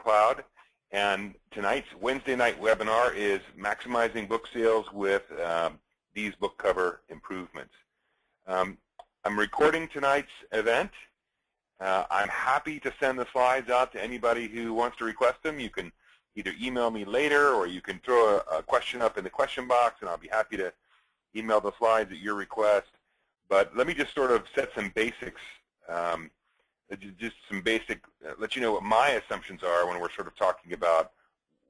cloud, and tonight's Wednesday night webinar is maximizing book sales with these book cover improvements. I'm recording tonight's event. I'm happy to send the slides out to anybody who wants to request them. You can either email me later, or you can throw a question up in the question box, and I'll be happy to email the slides at your request. But let me just sort of set some basics, let you know what my assumptions are when we're sort of talking about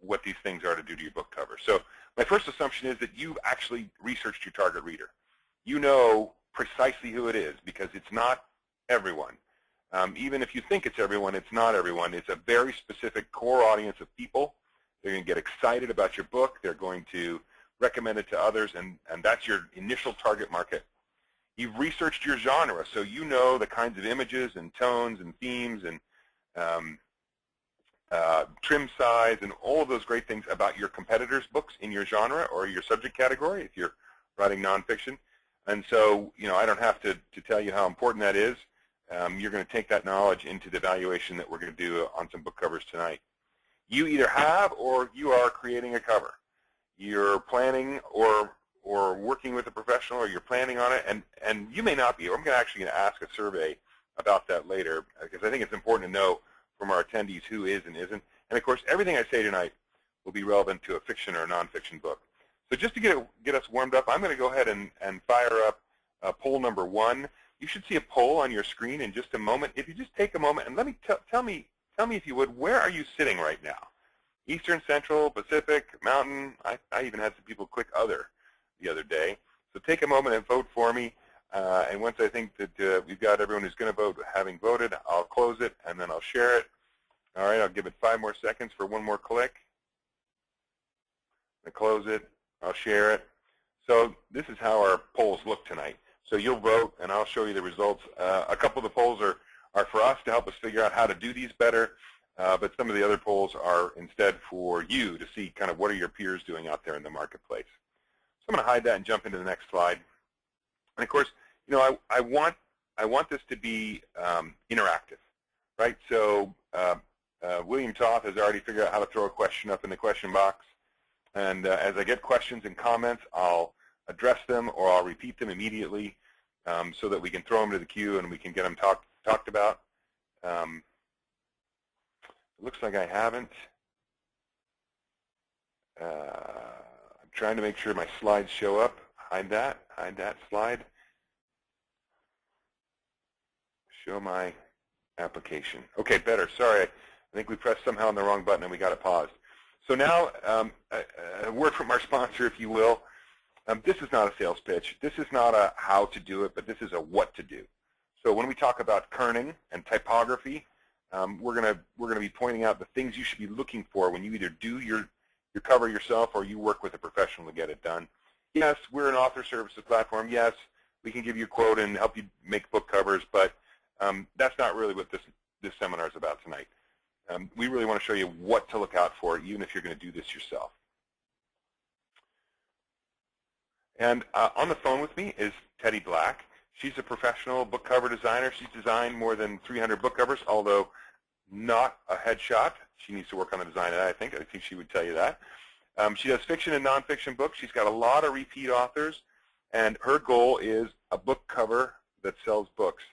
what these things are to do to your book cover. So my first assumption is that you've actually researched your target reader. You know precisely who it is, because it's not everyone. Even if you think it's everyone, it's not everyone. It's a very specific core audience of people. They're going to get excited about your book. They're going to recommend it to others, and that's your initial target market. You've researched your genre, so you know the kinds of images and tones and themes and trim size and all of those great things about your competitors' books in your genre or your subject category if you're writing nonfiction. And so, you know, I don't have to tell you how important that is. You're going to take that knowledge into the evaluation that we're going to do on some book covers tonight. You either have or you are creating a cover. You're planning or working with a professional, or you're planning on it, and you may not be. I'm actually going to ask a survey about that later, because I think it's important to know from our attendees who is and isn't. And of course, everything I say tonight will be relevant to a fiction or a nonfiction book. So just to get us warmed up, I'm going to go ahead and fire up poll number 1. You should see a poll on your screen in just a moment. If you just take a moment and let me tell me if you would, where are you sitting right now? Eastern, Central, Pacific, Mountain? I even had some people click other the other day. So take a moment and vote for me. And once I think that we've got everyone who's going to vote having voted, I'll close it and then I'll share it. All right, I'll give it 5 more seconds for one more click. I'll close it. I'll share it. So this is how our polls look tonight. So you'll vote, and I'll show you the results. A couple of the polls are for us to help us figure out how to do these better, but some of the other polls are instead for you to see kind of what are your peers doing out there in the marketplace. So I'm going to hide that and jump into the next slide. And of course, you know, I want this to be interactive, right? So William Toth has already figured out how to throw a question up in the question box. And as I get questions and comments, I'll address them or I'll repeat them immediately so that we can throw them to the queue and we can get them talked about. It looks like I haven't. I'm trying to make sure my slides show up. Hide that slide. Show my application. Okay, better. Sorry, I think we pressed somehow on the wrong button and we got it paused. So now, a word from our sponsor, if you will. This is not a sales pitch. This is not a how to do it, but this is a what to do. So when we talk about kerning and typography, we're gonna be pointing out the things you should be looking for when you either do your cover yourself or you work with a professional to get it done. Yes, we're an author services platform. Yes, we can give you a quote and help you make book covers, but that's not really what this seminar is about tonight. We really want to show you what to look out for, even if you're going to do this yourself. And on the phone with me is Teddy Black. She's a professional book cover designer. She's designed more than 300 book covers, although not a headshot. She needs to work on the design of that, I think. I think she would tell you that. She does fiction and nonfiction books. She's got a lot of repeat authors, and her goal is a book cover that sells books.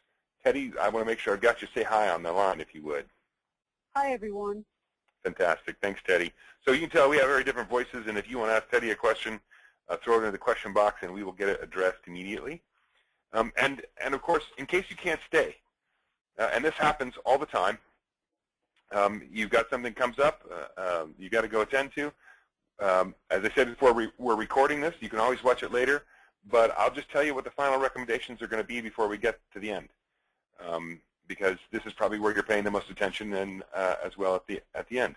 Teddy, I want to make sure I've got you. Say hi on the line, if you would. Hi, everyone. Fantastic. Thanks, Teddy. So you can tell we have very different voices, and if you want to ask Teddy a question, throw it into the question box, and we will get it addressed immediately. And of course, in case you can't stay, and this happens all the time, you've got something comes up you've got to go attend to. As I said before, we're recording this. You can always watch it later, but I'll just tell you what the final recommendations are going to be before we get to the end, because this is probably where you're paying the most attention, and as well at the end.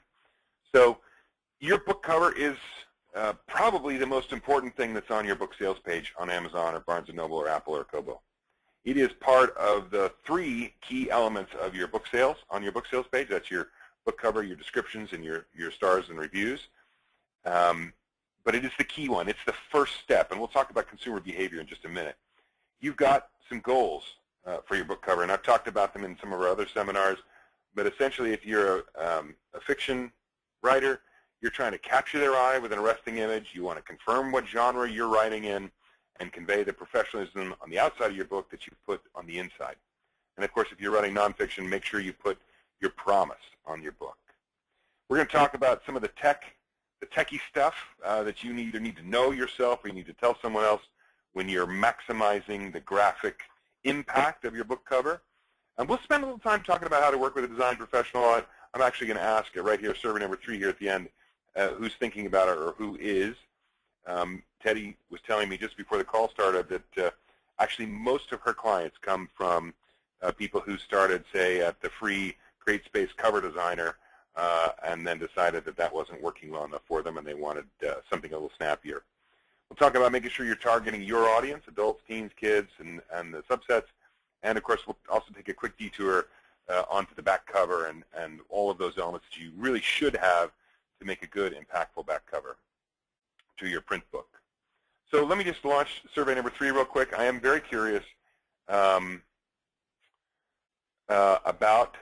So your book cover is probably the most important thing that's on your book sales page on Amazon or Barnes & Noble or Apple or Kobo. It is part of the 3 key elements of your book sales on your book sales page. That's your book cover, your descriptions, and your stars and reviews. But it is the key one. It's the first step, and we'll talk about consumer behavior in just a minute. You've got some goals for your book cover, and I've talked about them in some of our other seminars, But essentially, if you're a fiction writer, you're trying to capture their eye with an arresting image. You want to confirm what genre you're writing in and convey the professionalism on the outside of your book that you put on the inside. And of course, if you're writing nonfiction, make sure you put your promise on your book. We're going to talk about some of the techie stuff that you either need to know yourself or you need to tell someone else when you're maximizing the graphic impact of your book cover. And we'll spend a little time talking about how to work with a design professional. I'm actually going to ask right here, survey number 3 here at the end, who's thinking about it or who is. Teddy was telling me just before the call started that actually most of her clients come from people who started, say, at the free CreateSpace cover designer and then decided that that wasn't working well enough for them and they wanted something a little snappier. We'll talk about making sure you're targeting your audience, adults, teens, kids, and the subsets. And, of course, we'll also take a quick detour onto the back cover and all of those elements that you really should have to make a good, impactful back cover to your print book. So let me just launch survey number 3 real quick. I am very curious about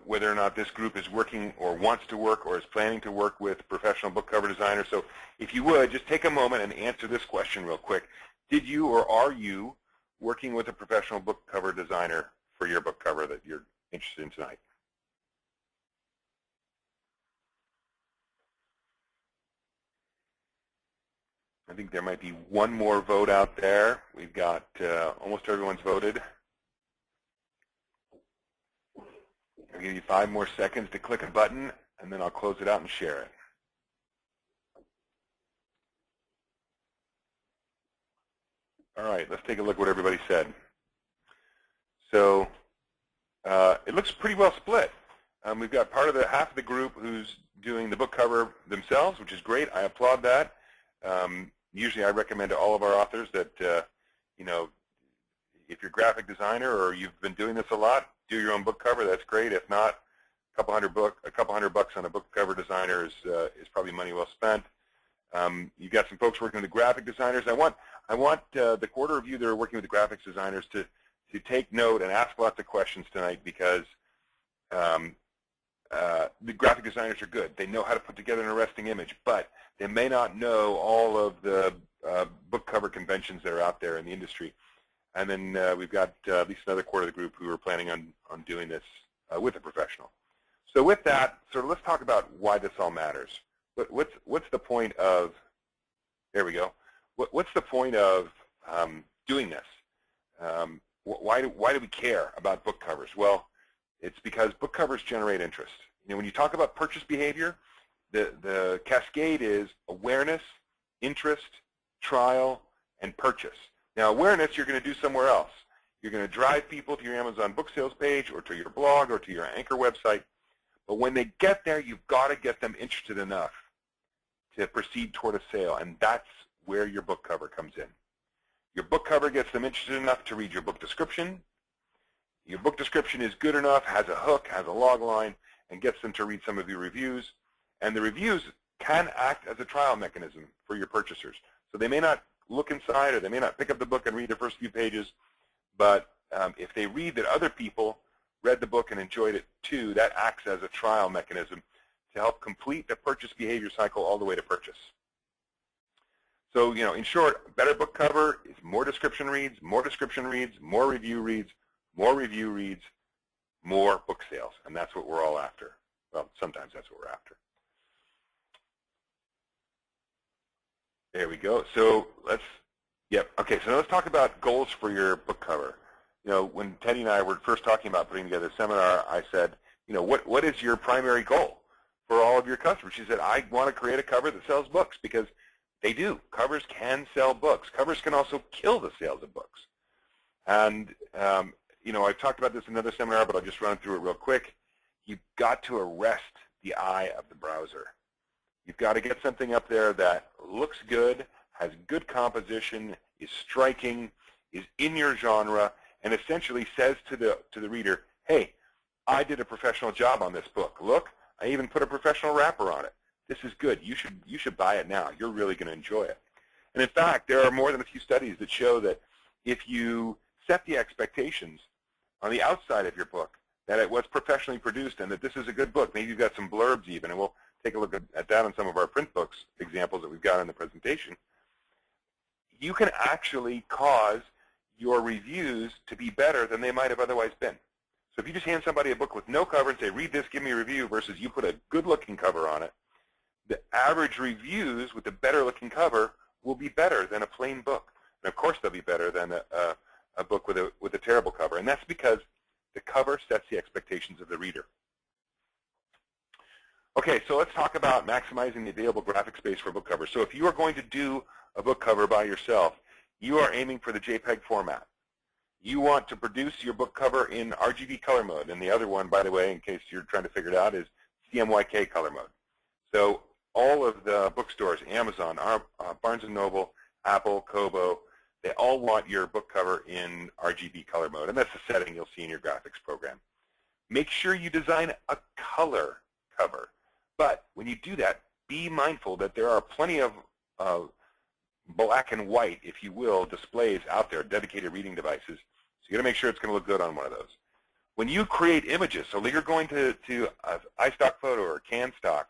whether or not this group is working or wants to work or is planning to work with professional book cover designers. So if you would, just take a moment and answer this question real quick. Did you or are you working with a professional book cover designer for your book cover that you're interested in tonight? I think there might be one more vote out there. We've got almost everyone's voted. I'll give you 5 more seconds to click a button, and then I'll close it out and share it. All right, let's take a look at what everybody said. So it looks pretty well split. We've got part of half of the group who's doing the book cover themselves, which is great. I applaud that. Usually I recommend to all of our authors that, you know, if you're a graphic designer or you've been doing this a lot, do your own book cover. That's great. If not, a couple hundred bucks on a book cover designer is probably money well spent. You've got some folks working with the graphic designers. I want the quarter of you that are working with the graphics designers to take note and ask lots of questions tonight because the graphic designers are good. They know how to put together an arresting image, but they may not know all of the book cover conventions that are out there in the industry. And then we've got at least another quarter of the group who are planning on doing this with a professional. So with that, sort of let's talk about why this all matters. What's the point of, there we go, what's the point of doing this? Why do we care about book covers? Well, it's because book covers generate interest. You know, when you talk about purchase behavior, the cascade is awareness, interest, trial, and purchase. Now, awareness you're going to do somewhere else. You're going to drive people to your Amazon book sales page or to your blog or to your anchor website. But when they get there, you've got to get them interested enough to proceed toward a sale, and that's where your book cover comes in. Your book cover gets them interested enough to read your book description. Your book description is good enough, has a hook, has a log line, and gets them to read some of your reviews. And the reviews can act as a trial mechanism for your purchasers. So they may not look inside or they may not pick up the book and read the first few pages, but if they read that other people read the book and enjoyed it too, that acts as a trial mechanism to help complete the purchase behavior cycle all the way to purchase. So, you know, in short, better book cover is more description reads, more description reads, more review reads, more review reads, more book sales, and that's what we're all after. Well, sometimes that's what we're after. There we go. So okay, so now let's talk about goals for your book cover. You know, when Teddy and I were first talking about putting together a seminar, I said, you know, what is your primary goal for all of your customers? She said, I want to create a cover that sells books, because they do. Covers can sell books. Covers can also kill the sales of books. And, you know, I've talked about this in another seminar, but I'll just run through it real quick. You've got to arrest the eye of the browser. You've got to get something up there that looks good, has good composition, is striking, is in your genre, and essentially says to the reader, hey, I did a professional job on this book. Look, I even put a professional wrapper on it. This is good. You should buy it now. You're really going to enjoy it. And in fact, there are more than a few studies that show that if you set the expectations on the outside of your book that it was professionally produced and that this is a good book. Maybe you've got some blurbs even, and we'll take a look at that on some of our print books examples that we've got in the presentation. You can actually cause your reviews to be better than they might have otherwise been. So if you just hand somebody a book with no cover and say, read this, give me a review, versus you put a good-looking cover on it, the average reviews with the better-looking cover will be better than a plain book. And of course they'll be better than a book with a terrible cover. And that's because the cover sets the expectations of the reader. Okay, so let's talk about maximizing the available graphic space for book covers. So if you are going to do a book cover by yourself, you are aiming for the JPEG format. You want to produce your book cover in RGB color mode. And the other one, by the way, in case you're trying to figure it out, is CMYK color mode. So all of the bookstores, Amazon, Barnes & Noble, Apple, Kobo, they all want your book cover in RGB color mode. And that's the setting you'll see in your graphics program. Make sure you design a color cover. But when you do that, be mindful that there are plenty of black and white, if you will, displays out there, dedicated reading devices. So you got to make sure it's going to look good on one of those. When you create images, so you're going to iStock Photo or CanStock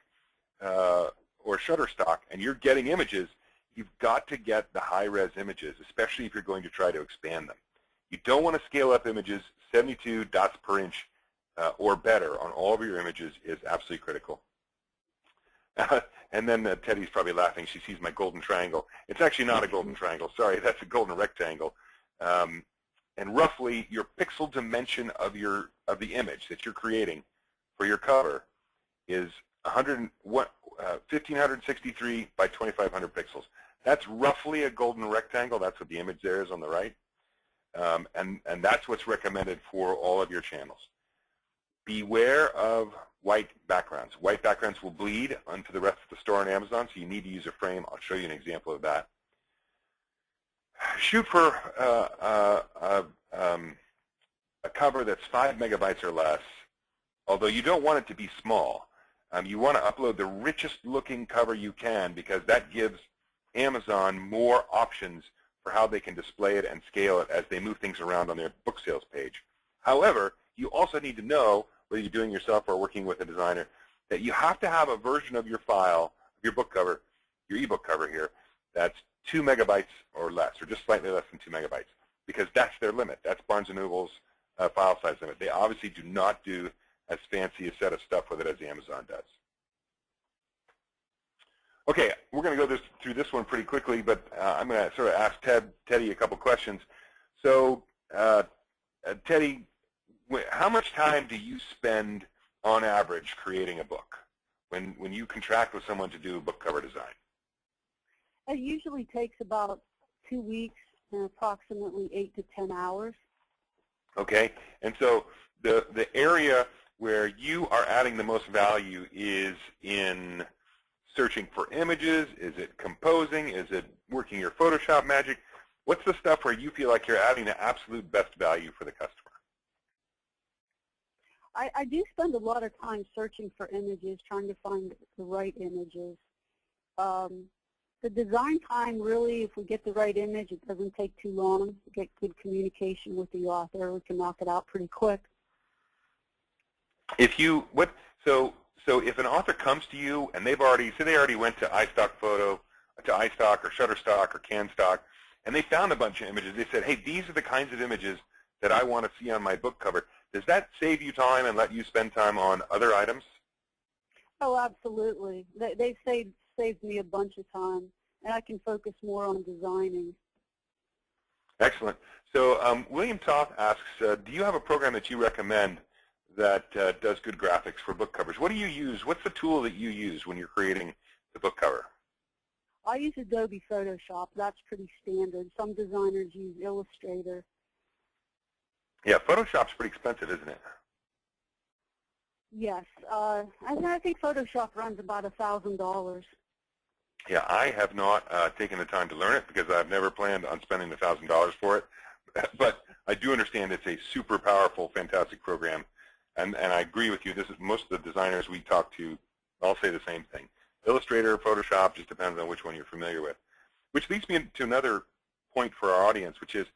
or Shutterstock, and you're getting images, you've got to get the high-res images, especially if you're going to try to expand them. You don't want to scale up images. 72 dots per inch or better on all of your images is absolutely critical. And then Teddy's probably laughing. She sees my golden triangle. It's actually not a golden triangle. Sorry, that's a golden rectangle. And roughly, your pixel dimension of the image that you're creating for your cover is 1563 by 2500 pixels. That's roughly a golden rectangle. That's what the image there is on the right. And that's what's recommended for all of your channels. Beware of white backgrounds. White backgrounds will bleed onto the rest of the store on Amazon, so you need to use a frame. I'll show you an example of that. Shoot for a cover that's 5 megabytes or less, although you don't want it to be small. You want to upload the richest looking cover you can, because that gives Amazon more options for how they can display it and scale it as they move things around on their book sales page. However, you also need to know, whether you're doing yourself or working with a designer, that you have to have a version of your file, your book cover, your ebook cover here, that's 2 megabytes or less, or just slightly less than 2 megabytes, because that's their limit. That's Barnes & Noble's file size limit. They obviously do not do as fancy a set of stuff with it as Amazon does. Okay, we're going to go through this one pretty quickly, but I'm going to sort of ask Teddy a couple questions. So, Teddy, how much time do you spend on average creating a book when you contract with someone to do a book cover design? It usually takes about 2 weeks and approximately 8 to 10 hours. Okay, and so the area where you are adding the most value is in searching for images? Is it composing? Is it working your Photoshop magic? What's the stuff where you feel like you're adding the absolute best value for the customer? I do spend a lot of time searching for images, trying to find the right images. The design time, really, if we get the right image, it doesn't take too long. Get good communication with the author. We can knock it out pretty quick. So if an author comes to you and they already went to iStock Photo, to iStock or Shutterstock or CanStock, and they found a bunch of images, they said, hey, these are the kinds of images that I want to see on my book cover. Does that save you time and let you spend time on other items? Oh, absolutely. They've saved me a bunch of time, and I can focus more on designing. Excellent. So William Toth asks, do you have a program that you recommend that does good graphics for book covers? What do you use? What's the tool that you use when you're creating the book cover? I use Adobe Photoshop. That's pretty standard. Some designers use Illustrator. Yeah, Photoshop's pretty expensive, isn't it? Yes. I think Photoshop runs about $1,000. Yeah, I have not taken the time to learn it because I've never planned on spending the $1,000 for it. But I do understand it's a super powerful, fantastic program. And I agree with you. This is most of the designers we talk to all say the same thing. Illustrator, Photoshop, just depends on which one you're familiar with. Which leads me to another point for our audience, which is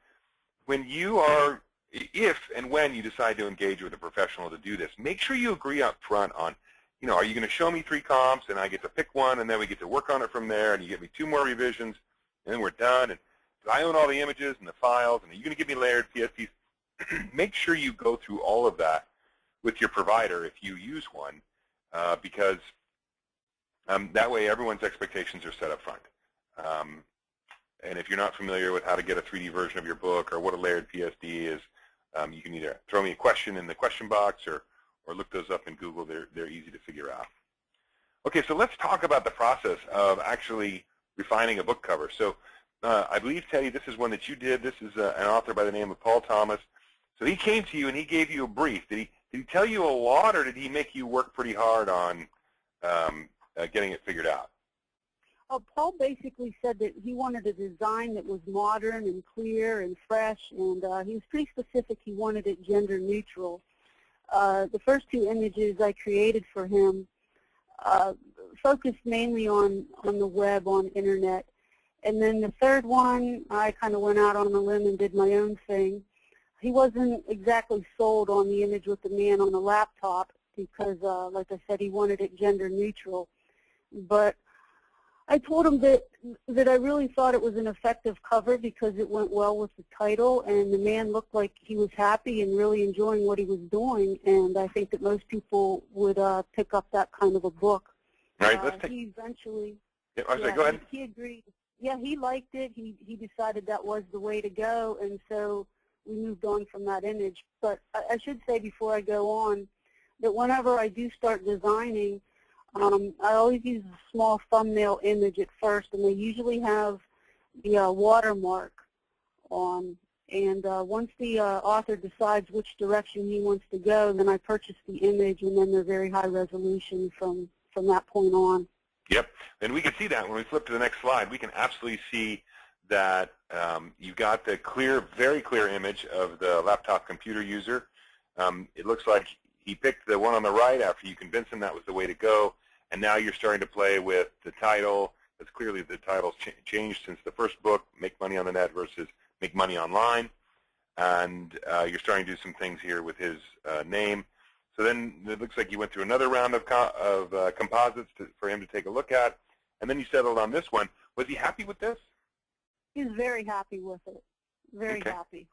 when you are if and when you decide to engage with a professional to do this, make sure you agree up front on, are you going to show me 3 comps and I get to pick one and then we get to work on it from there and you get me 2 more revisions and then we're done, and do I own all the images and the files, and are you going to give me layered PSDs? Make sure you go through all of that with your provider if you use one, because that way everyone's expectations are set up front. And if you're not familiar with how to get a 3D version of your book or what a layered PSD is, you can either throw me a question in the question box or look those up in Google. They're easy to figure out. Okay, so let's talk about the process of actually refining a book cover. So I believe, Teddy, this is one that you did. This is an author by the name of Paul Thomas. So he came to you and he gave you a brief. Did he tell you a lot, or did he make you work pretty hard on getting it figured out? Paul basically said that he wanted a design that was modern and clear and fresh, and he was pretty specific. He wanted it gender neutral. The first 2 images I created for him focused mainly on the web, on internet. And then the third one, I kind of went out on a limb and did my own thing. He wasn't exactly sold on the image with the man on the laptop because, like I said, he wanted it gender neutral. But I told him that I really thought it was an effective cover because it went well with the title, and the man looked like he was happy and really enjoying what he was doing, and I think that most people would pick up that kind of a book. All right, let's take. He eventually. Yeah, go ahead. He agreed. Yeah, he liked it. He decided that was the way to go, and so we moved on from that image. But I should say before I go on that whenever I do start designing, I always use a small thumbnail image at first, and they usually have the watermark on. And once the author decides which direction he wants to go, then I purchase the image, and then they're very high resolution from that point on. Yep, and we can see that when we flip to the next slide. We can absolutely see that you got the clear, very clear image of the laptop computer user. It looks like he picked the one on the right after you convinced him that was the way to go, and now you're starting to play with the title. It's clearly the title's changed since the first book, Make Money on the Net versus Make Money Online, and you're starting to do some things here with his name. So then it looks like you went through another round of composites for him to take a look at, and then you settled on this one. Was he happy with this? He's very happy with it. Very happy.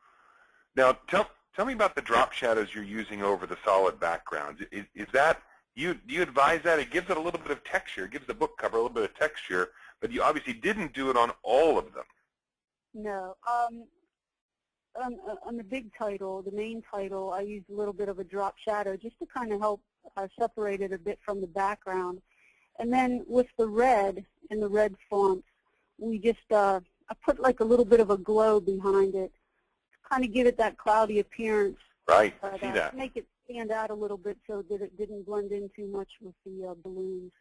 Now, tell me about the drop shadows you're using over the solid backgrounds. Is that, do you advise that? It gives it a little bit of texture. It gives the book cover a little bit of texture, but you obviously didn't do it on all of them. No. On the big title, the main title, I used a little bit of a drop shadow just to kind of help separate it a bit from the background. And then with the red and the red fonts, we just, I put like a little bit of a glow behind it to kind of give it that cloudy appearance. Right, see that. To make it stand out a little bit so that it didn't blend in too much with the balloons.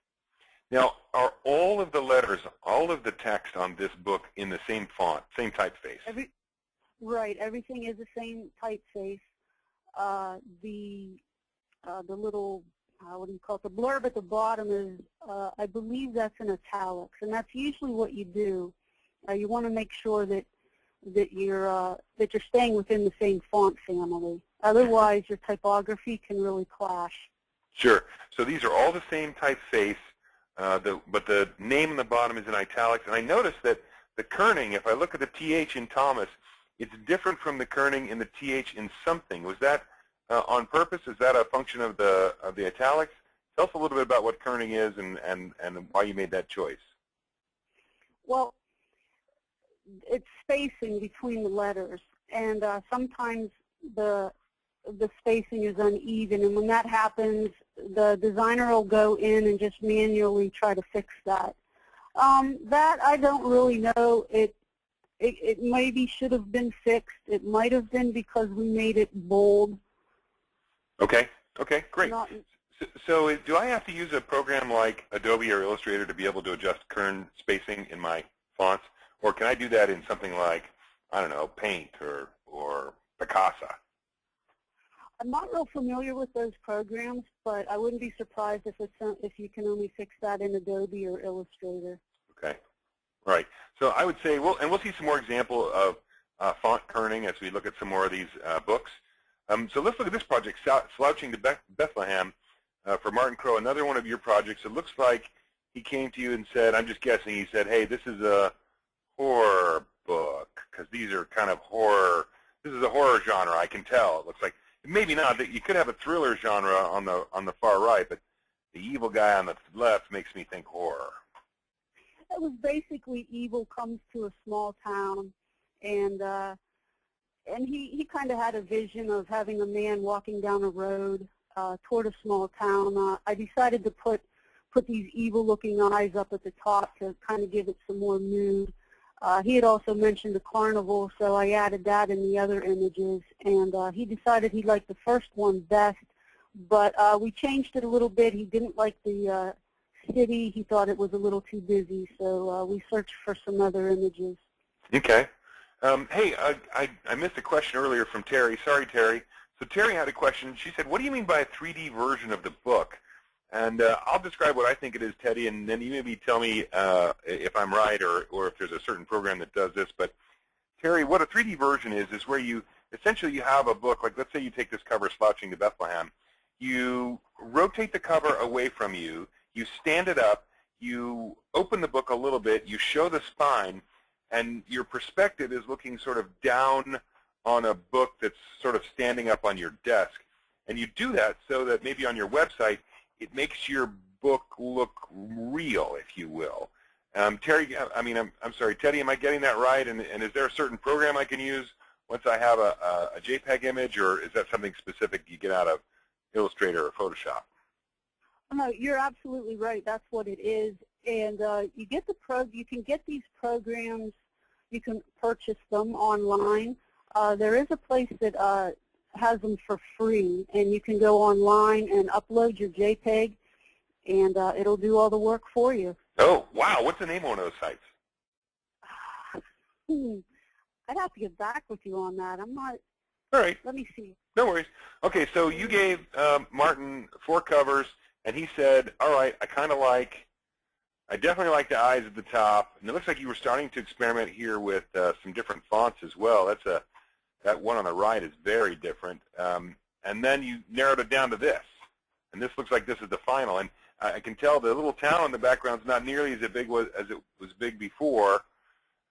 Now, are all of the letters, all of the text on this book in the same font, same typeface? Right, everything is the same typeface. The little, what do you call it, the blurb at the bottom is, I believe that's in italics, and that's usually what you do. You want to make sure that you're staying within the same font family. Otherwise, your typography can really clash. Sure. So these are all the same typeface, but the name on the bottom is in italics. And I noticed that the kerning, if I look at the TH in Thomas, it's different from the kerning in the TH in something. Was that on purpose? Is that a function of the italics? Tell us a little bit about what kerning is and why you made that choice. Well, it's spacing between the letters, and sometimes the spacing is uneven, and when that happens, the designer will go in and just manually try to fix that. That I don't really know. It maybe should have been fixed. It might have been because we made it bold. Okay, great. So do I have to use a program like Adobe or Illustrator to be able to adjust kern spacing in my fonts? Or can I do that in something like, I don't know, Paint or Picasa? I'm not real familiar with those programs, but I wouldn't be surprised if you can only fix that in Adobe or Illustrator. Okay, right. So I would say, we'll see some more example font kerning as we look at some more of these books. So let's look at this project, Slouching to Bethlehem, for Martin Crowe, another one of your projects. It looks like he came to you and said, I'm just guessing, he said, hey, this is a horror book, because these are kind of horror. This is a horror genre, I can tell. It looks like, maybe not, that you could have a thriller genre on the far right, but the evil guy on the left makes me think horror. It was basically evil comes to a small town, and he kind of had a vision of having a man walking down a road toward a small town. I decided to put these evil-looking eyes up at the top to kind of give it some more mood. He had also mentioned the carnival, so I added that in the other images, and he decided he liked the first one best, but we changed it a little bit. He didn't like the city. He thought it was a little too busy, so we searched for some other images. Okay. Hey, I missed a question earlier from Terry. Sorry, Terry. So Terry had a question. She said, what do you mean by a 3D version of the book? And I'll describe what I think it is, Teddy, and then you maybe tell me if I'm right or if there's a certain program that does this. But Terry, what a 3D version is where you essentially you have a book, like let's say you take this cover, Slouching to Bethlehem. You rotate the cover away from you, you stand it up, you open the book a little bit, you show the spine, and your perspective is looking sort of down on a book that's sort of standing up on your desk. And you do that so that maybe on your website, it makes your book look real, if you will. Terry, I'm sorry, Teddy, am I getting that right? And is there a certain program I can use once I have a JPEG image, or is that something specific you get out of Illustrator or Photoshop? No, you're absolutely right. That's what it is. And you can get these programs. You can purchase them online. There is a place that has them for free, and you can go online and upload your JPEG, and it'll do all the work for you. Oh, wow. What's the name of one of those sites? I'd have to get back with you on that. I'm not. All right. Let me see. No worries. Okay, so you gave Martin 4 covers, and he said, all right, I definitely like the eyes at the top, and it looks like you were starting to experiment here with some different fonts as well. That one on the right is very different. And then you narrowed it down to this, and this looks like this is the final. And I can tell the little town in the background is not nearly as big as it was big before.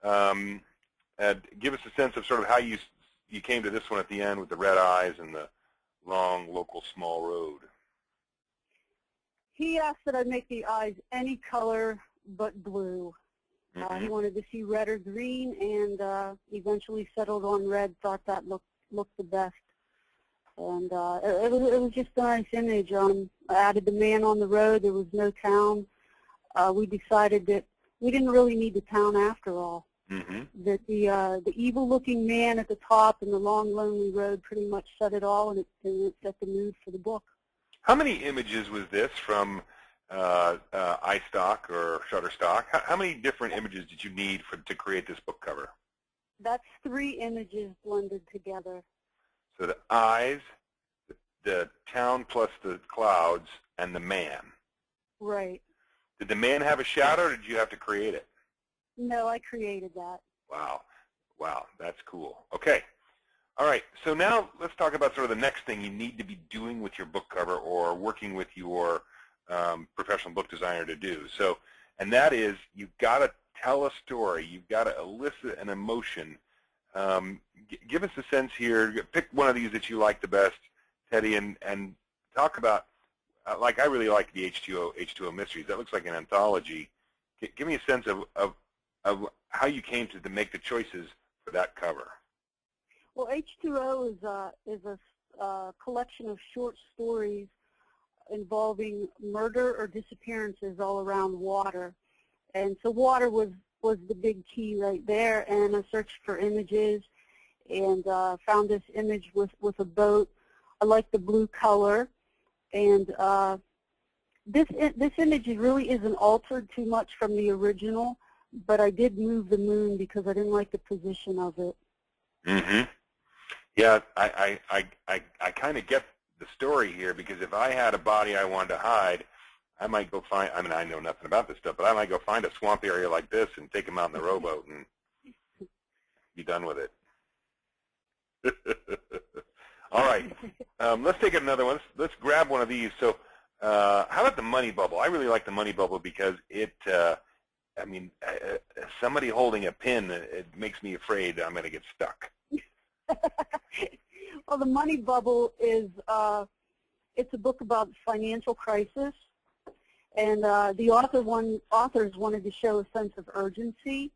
And give us a sense of sort of how you came to this one at the end with the red eyes and the long local small road. He asked that I make the eyes any color but blue. Mm-hmm. He wanted to see red or green, and eventually settled on red, thought that looked the best. And it was just a nice image. I added the man on the road. There was no town. We decided that we didn't really need the town after all. Mm-hmm. That the evil-looking man at the top and the long, lonely road pretty much set it all, and it set the mood for the book. How many images was this from iStock or Shutterstock? How many different images did you need to create this book cover? That's 3 images blended together. So the eyes, the town plus the clouds, and the man. Right. Did the man have a shadow, or did you have to create it? No, I created that. Wow. Wow, that's cool. Okay. All right, so now let's talk about sort of the next thing you need to be doing with your book cover or working with your professional book designer to do. So, and that is you've got to tell a story. You've got to elicit an emotion. Give us a sense here. Pick one of these that you like the best, Teddy, and talk about, like I really like the H2O Mysteries. That looks like an anthology. Give me a sense of how you came to make the choices for that cover. Well, H2O is a collection of short stories involving murder or disappearances all around water. And so water was the big key right there, and I searched for images and found this image with a boat. I like the blue color, and this image really isn't altered too much from the original, but I did move the moon because I didn't like the position of it. Mm-hmm. Yeah, I kind of get the story here, because if I had a body I wanted to hide, I might go find, I mean, I know nothing about this stuff, but I might go find a swamp area like this and take him out in the rowboat and be done with it. All right. Let's take another one. Let's grab one of these. So how about the money bubble? I really like the money bubble because it, I mean, somebody holding a pin, it makes me afraid I'm going to get stuck. Well, the money bubble is, it's a book about financial crisis. And the authors wanted to show a sense of urgency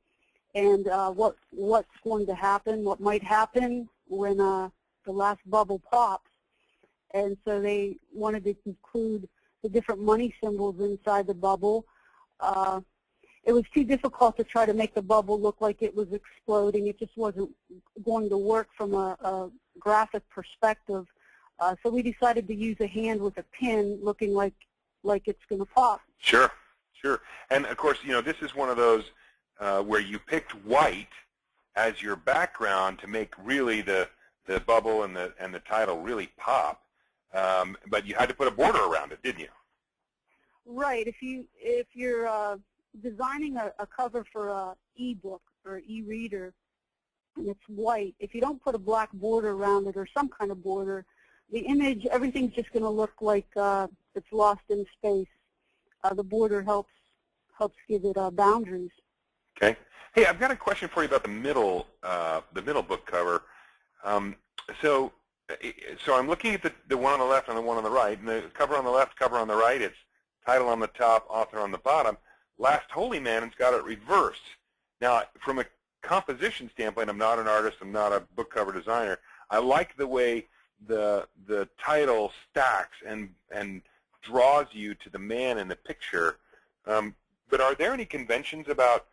and what's going to happen, what might happen when the last bubble pops. And so they wanted to include the different money symbols inside the bubble. It was too difficult to try to make the bubble look like it was exploding. It just wasn't going to work from a graphic perspective. So we decided to use a hand with a pin looking like it's going to pop. Sure, sure. And of course, you know, this is one of those where you picked white as your background to make really the bubble and the title really pop. But you had to put a border around it, didn't you? Right. If you're designing a cover for a e-book or e-reader and it's white, if you don't put a black border around it or some kind of border, the image, everything's just going to look like it's lost in space. The border helps give it boundaries. Okay. Hey, I've got a question for you about the middle book cover. So I'm looking at the one on the left and the one on the right, and the cover on the left, cover on the right, it's title on the top, author on the bottom. Last Holy Man, it's got it reversed. Now, from a composition standpoint, I'm not an artist, I'm not a book cover designer. I like the way the title stacks and draws you to the man in the picture. But are there any conventions about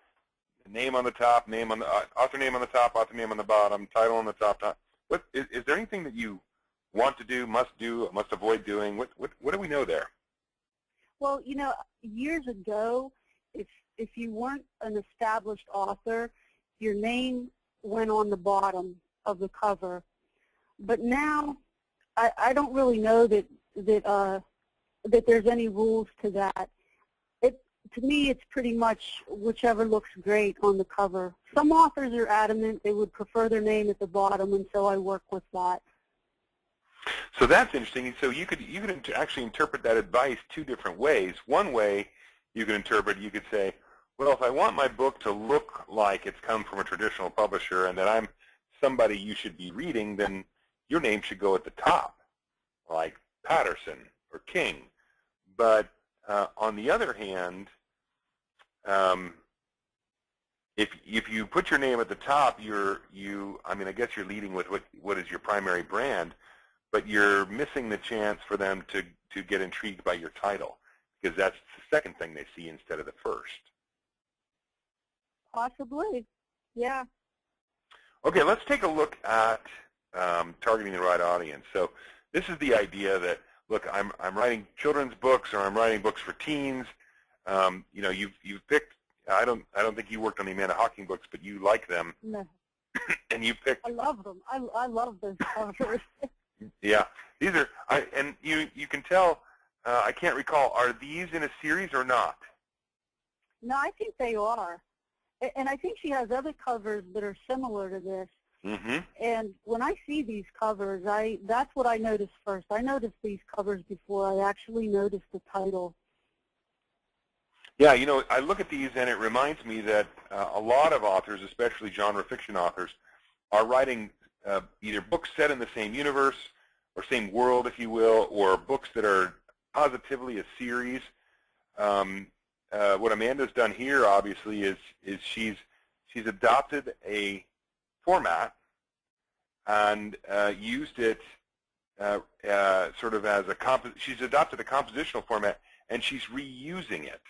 name on the top, name on the author name on the top, author name on the bottom, title on the top? What is there anything that you want to do, must avoid doing? What do we know there? Well, you know, years ago, if you weren't an established author, your name went on the bottom of the cover. But now, I don't really know that there's any rules to that. To me, it's pretty much whichever looks great on the cover. Some authors are adamant they would prefer their name at the bottom, and so I work with that. So that's interesting. So you could actually interpret that advice two different ways. One way you could interpret, you could say, well, if I want my book to look like it's come from a traditional publisher and that I'm somebody you should be reading, then your name should go at the top, like Patterson or King. But on the other hand, if you put your name at the top, I mean, I guess you're leading with what is your primary brand, but you're missing the chance for them to get intrigued by your title, because that's the second thing they see instead of the first. Possibly, yeah. Okay, let's take a look at targeting the right audience. So this is the idea that, look, I'm writing children's books, or I'm writing books for teens. You know, you've picked. I don't think you worked on the Amanda Hawking books, but you like them. No. And you picked. I love them. I love those covers. Yeah, these are. And you can tell. I can't recall. Are these in a series or not? No, I think they are. And I think she has other covers that are similar to this. Mm-hmm. And when I see these covers, that's what I notice first. I notice these covers before I actually notice the title. Yeah, you know, I look at these and it reminds me that a lot of authors, especially genre fiction authors, are writing either books set in the same universe or same world, if you will, or books that are positively a series. What Amanda's done here, obviously, is she's adopted a format and used it sort of as she's adopted a compositional format, and she's reusing it.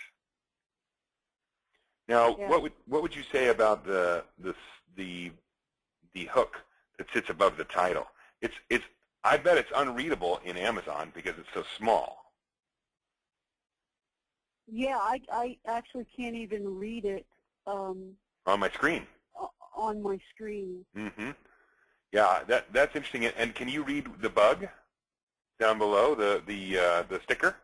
Now, Yeah. what would you say about the hook that sits above the title? I bet it's unreadable in Amazon because it's so small. Yeah, I actually can't even read it On my screen. On my screen. Mm-hmm. Yeah, that's interesting. And can you read the bug down below, the sticker?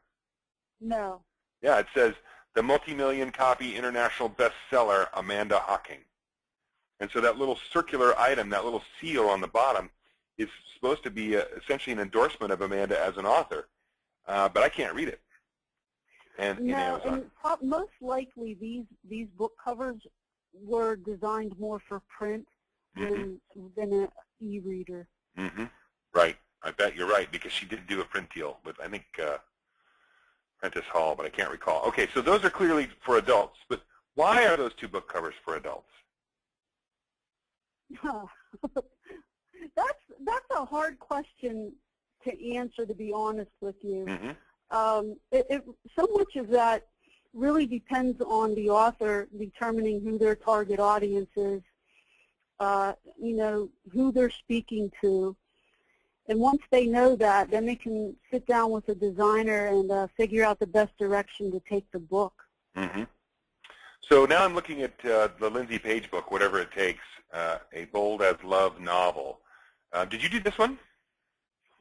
No. Yeah, it says the multi-million copy international bestseller Amanda Hawking. And so that little circular item, that little seal on the bottom, is supposed to be essentially an endorsement of Amanda as an author, but I can't read it. And in Amazon. And most likely these book covers were designed more for print than an e-reader. Right. I bet you're right, because she did do a print deal with, I think, Prentice Hall, but I can't recall. Okay, so those are clearly for adults, but why are those two book covers for adults? That's a hard question to answer, to be honest with you. So much of that really depends on the author determining who their target audience is, who they're speaking to. And once they know that, then they can sit down with a designer and figure out the best direction to take the book. So now I'm looking at the Lindsay Page book, Whatever It Takes, A Bold as Love novel. Did you do this one?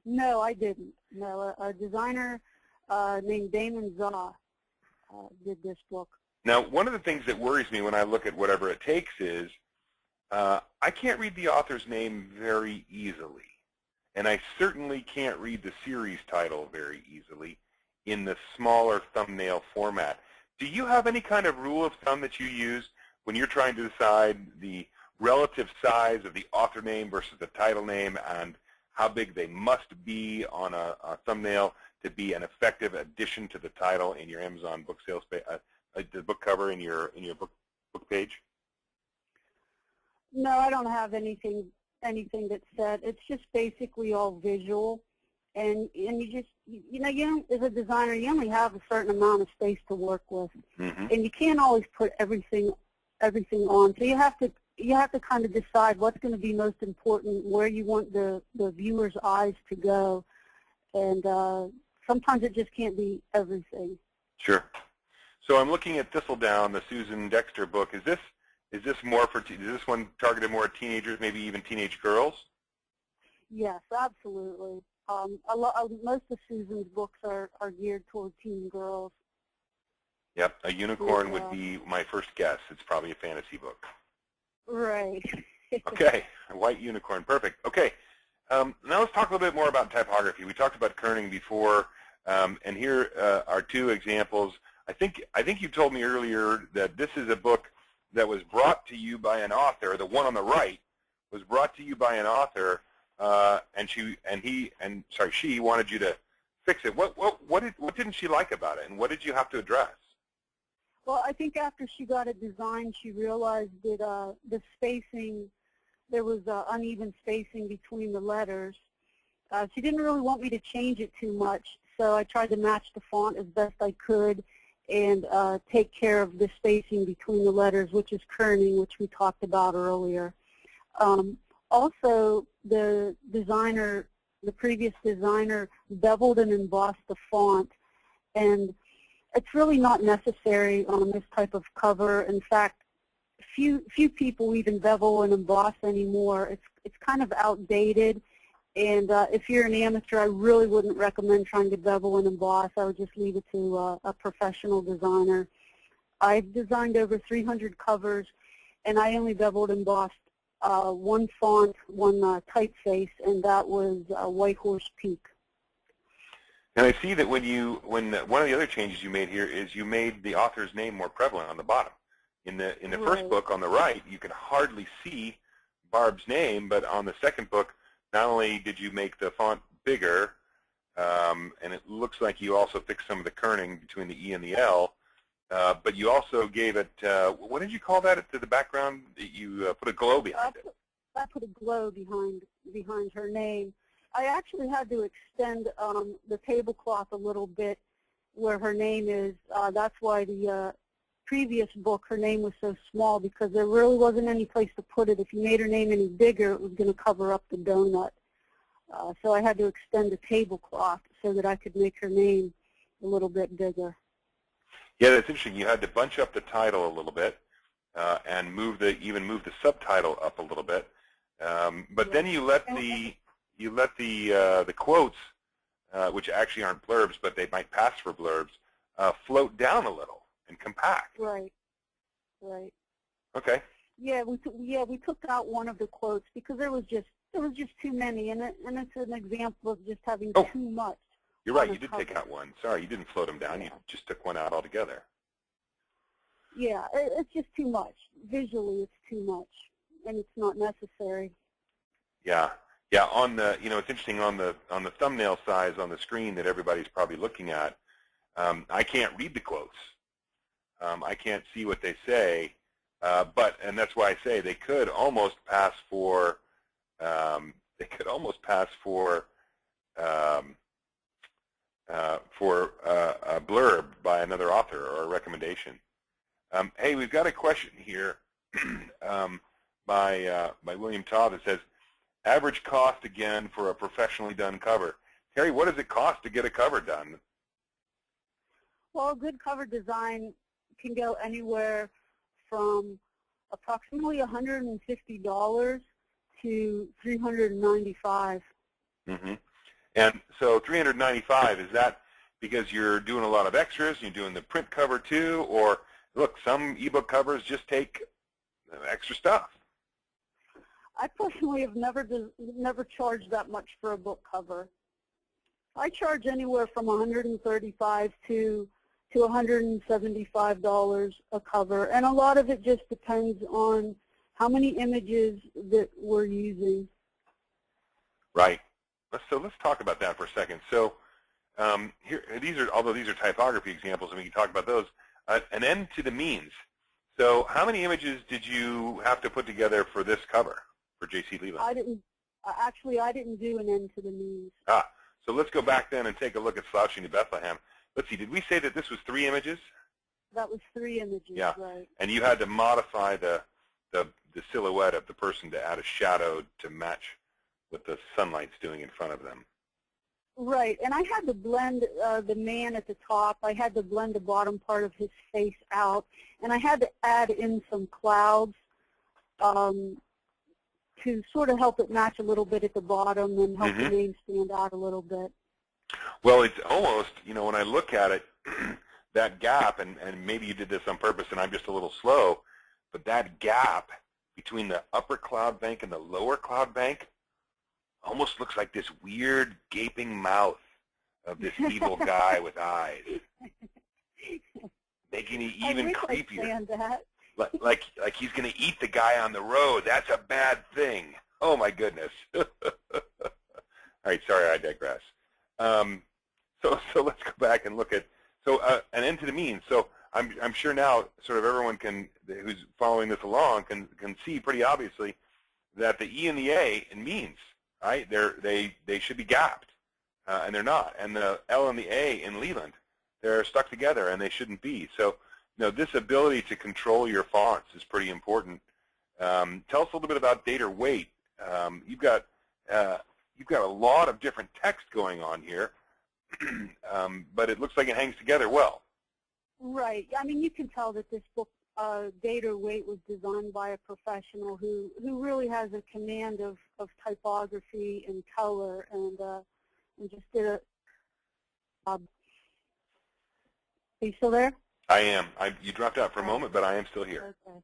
No, I didn't. No, a designer named Damon Zaw did this book. Now, one of the things that worries me when I look at Whatever It Takes is I can't read the author's name very easily. And I certainly can't read the series title very easily in the smaller thumbnail format. Do you have any kind of rule of thumb that you use when you're trying to decide the relative size of the author name versus the title name and how big they must be on a thumbnail to be an effective addition to the title in your Amazon book sales page, the book cover in your book page? No, I don't have anything that's said. It's just basically all visual, and you just as a designer, you only have a certain amount of space to work with, and you can't always put everything on. So you have to kind of decide what's going to be most important, where you want the viewer's eyes to go, and sometimes it just can't be everything. Sure. So I'm looking at Thistledown, the Susan Dexter book. Is this more for? Is this one targeted more at teenagers, maybe even teenage girls? Yes, absolutely. Most of Susan's books are geared toward teen girls. Yep, A Unicorn would be my first guess. It's probably a fantasy book. Right. Okay, a white unicorn, perfect. Okay, now let's talk a little bit more about typography. We talked about kerning before, and here are two examples. I think you told me earlier that this is a book that was brought to you by an author. The one on the right was brought to you by an author, and she wanted you to fix it. What didn't she like about it, and what did you have to address? Well, I think after she got it designed, she realized that the spacing, there was uneven spacing between the letters. She didn't really want me to change it too much, so I tried to match the font as best I could and take care of the spacing between the letters, which is kerning, which we talked about earlier. Also, the previous designer, beveled and embossed the font, and it's really not necessary on this type of cover. In fact, few people even bevel and emboss anymore. It's kind of outdated. And if you're an amateur, I really wouldn't recommend trying to bevel and emboss. I would just leave it to a professional designer. I've designed over 300 covers, and I only beveled and embossed one font, one typeface, and that was White Horse Peak. And I see that when one of the other changes you made here is you made the author's name more prevalent on the bottom. In the first book on the right, you can hardly see Barb's name, but on the second book, not only did you make the font bigger, and it looks like you also fixed some of the kerning between the E and the L, but you also gave it, what did you call that to the background? You put a glow behind it. I put a glow behind her name. I actually had to extend the tablecloth a little bit where her name is. That's why the previous book, her name was so small, because there really wasn't any place to put it. If you made her name any bigger, it was going to cover up the donut. So I had to extend the tablecloth so that I could make her name a little bit bigger. Yeah, that's interesting. You had to bunch up the title a little bit and even move the subtitle up a little bit. But then you let the quotes, which actually aren't blurbs, but they might pass for blurbs, float down a little and compact. Right. Right. Okay. Yeah, we took out one of the quotes because there was just there was just too many, and it's an example of just having Oh, too much. you're right. You did take out one. Sorry, you didn't float them down. Yeah. You just took one out altogether. Yeah, it's just too much. Visually, it's too much, and it's not necessary. Yeah. Yeah, on the, it's interesting on the thumbnail size on the screen that everybody's probably looking at, I can't read the quotes. I can't see what they say, and that's why I say they could almost pass for, a blurb by another author or a recommendation. Hey, we've got a question here by William Todd that says, average cost again for a professionally done cover. Terry, what does it cost to get a cover done? Well, a good cover design can go anywhere from approximately $150 to $395. Mm-hmm. And so $395, is that because you're doing a lot of extras, you're doing the print cover too, or look, some ebook covers just take extra stuff? I personally have never charged that much for a book cover. I charge anywhere from $135 to $175 a cover, and a lot of it just depends on how many images that we're using. Right. So let's talk about that for a second. So here, although these are typography examples, and we can talk about those. An end to the means. So how many images did you have to put together for this cover for J.C. Leland? I didn't do an end to the means. So let's go back then and take a look at Slouching to Bethlehem. Let's see, did we say that this was 3 images? That was 3 images, yeah. Right. And you had to modify the silhouette of the person to add a shadow to match what the sunlight's doing in front of them. Right, and I had to blend the man at the top. I had to blend the bottom part of his face out, and I had to add in some clouds to sort of help it match a little bit at the bottom and help the name stand out a little bit. Well, it's almost, when I look at it, that gap, and maybe you did this on purpose and I'm just a little slow, but that gap between the upper cloud bank and the lower cloud bank almost looks like this weird gaping mouth of this evil guy with eyes, making it even creepier. I that. Like he's going to eat the guy on the road. That's a bad thing. Oh my goodness. All right, sorry, I digress. So let's go back and look at an end to the means. So I'm sure now sort of everyone who's following this along can see pretty obviously that the E and the A in means, right? They should be gapped, and they're not. And the L and the A in Leland, they're stuck together and they shouldn't be. So this ability to control your fonts is pretty important. Tell us a little bit about date or weight. You've got a lot of different text going on here, but it looks like it hangs together well. Right. I mean, you can tell that this book, Date or Weight, was designed by a professional who really has a command of typography and color, and just did a job. Are you still there? I am. You dropped out for a moment, but I am still here. Okay.